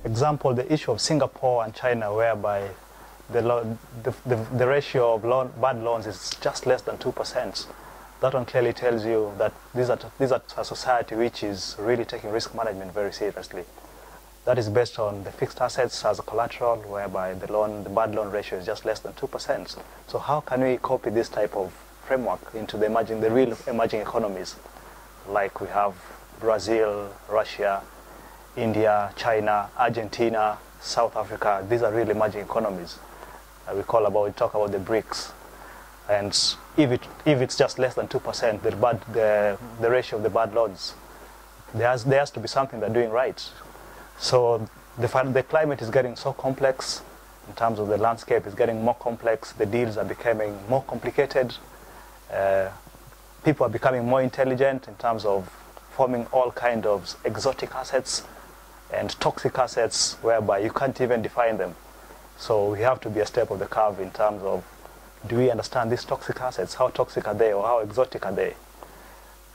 Example, the issue of Singapore and China, whereby the ratio of bad loans is just less than 2%. That one clearly tells you that these are a society which is really taking risk management very seriously. That is based on the fixed assets as a collateral, whereby the bad loan ratio is just less than 2%. So how can we copy this type of framework into the real emerging economies, like we have Brazil, Russia, India, China, Argentina, South Africa? These are really emerging economies. We talk about the BRICS. And if it's just less than 2%, the ratio of the bad loans, there has to be something they're doing right. So the climate is getting so complex in terms of the landscape is getting more complex. The deals are becoming more complicated. People are becoming more intelligent in terms of forming all kinds of exotic assets and toxic assets whereby you can't even define them. So we have to be a step of the curve in terms of, do we understand these toxic assets? How toxic are they, or how exotic are they?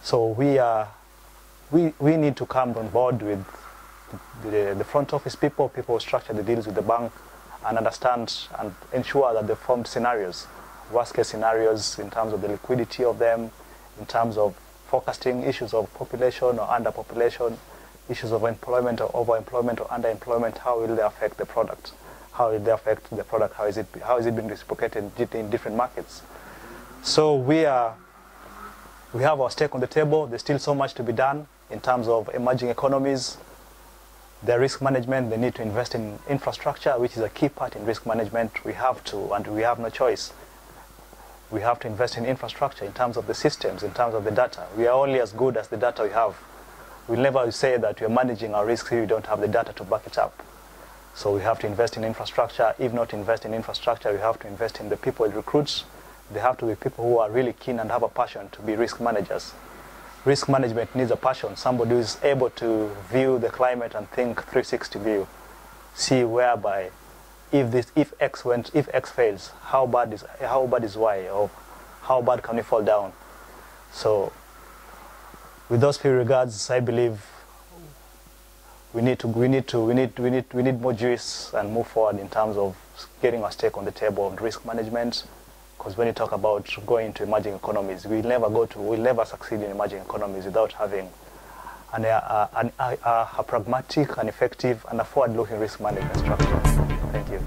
So we need to come on board with the front office people who structure the deals with the bank, and understand and ensure that they form scenarios, worst case scenarios in terms of the liquidity of them, in terms of forecasting issues of population or underpopulation, issues of employment or overemployment or underemployment. How will they affect the product? How will they affect the product? How is it being reciprocated in different markets? So we have our stake on the table. There's still so much to be done in terms of emerging economies. Their risk management, they need to invest in infrastructure, which is a key part in risk management. We have to, and we have no choice. We have to invest in infrastructure in terms of the systems, in terms of the data. We are only as good as the data we have. We'll never say that we are managing our risks if we don't have the data to back it up. So we have to invest in infrastructure. If not invest in infrastructure, we have to invest in the people it recruits. They have to be people who are really keen and have a passion to be risk managers. Risk management needs a passion. Somebody who is able to view the climate and think 360 view. See whereby if X fails, how bad is Y, or how bad can we fall down? So with those few regards, I believe we need more juice and move forward in terms of getting our stake on the table of risk management. Because when you talk about going into emerging economies, we'll never succeed in emerging economies without having a pragmatic and effective and a forward-looking risk management structure. Thank you.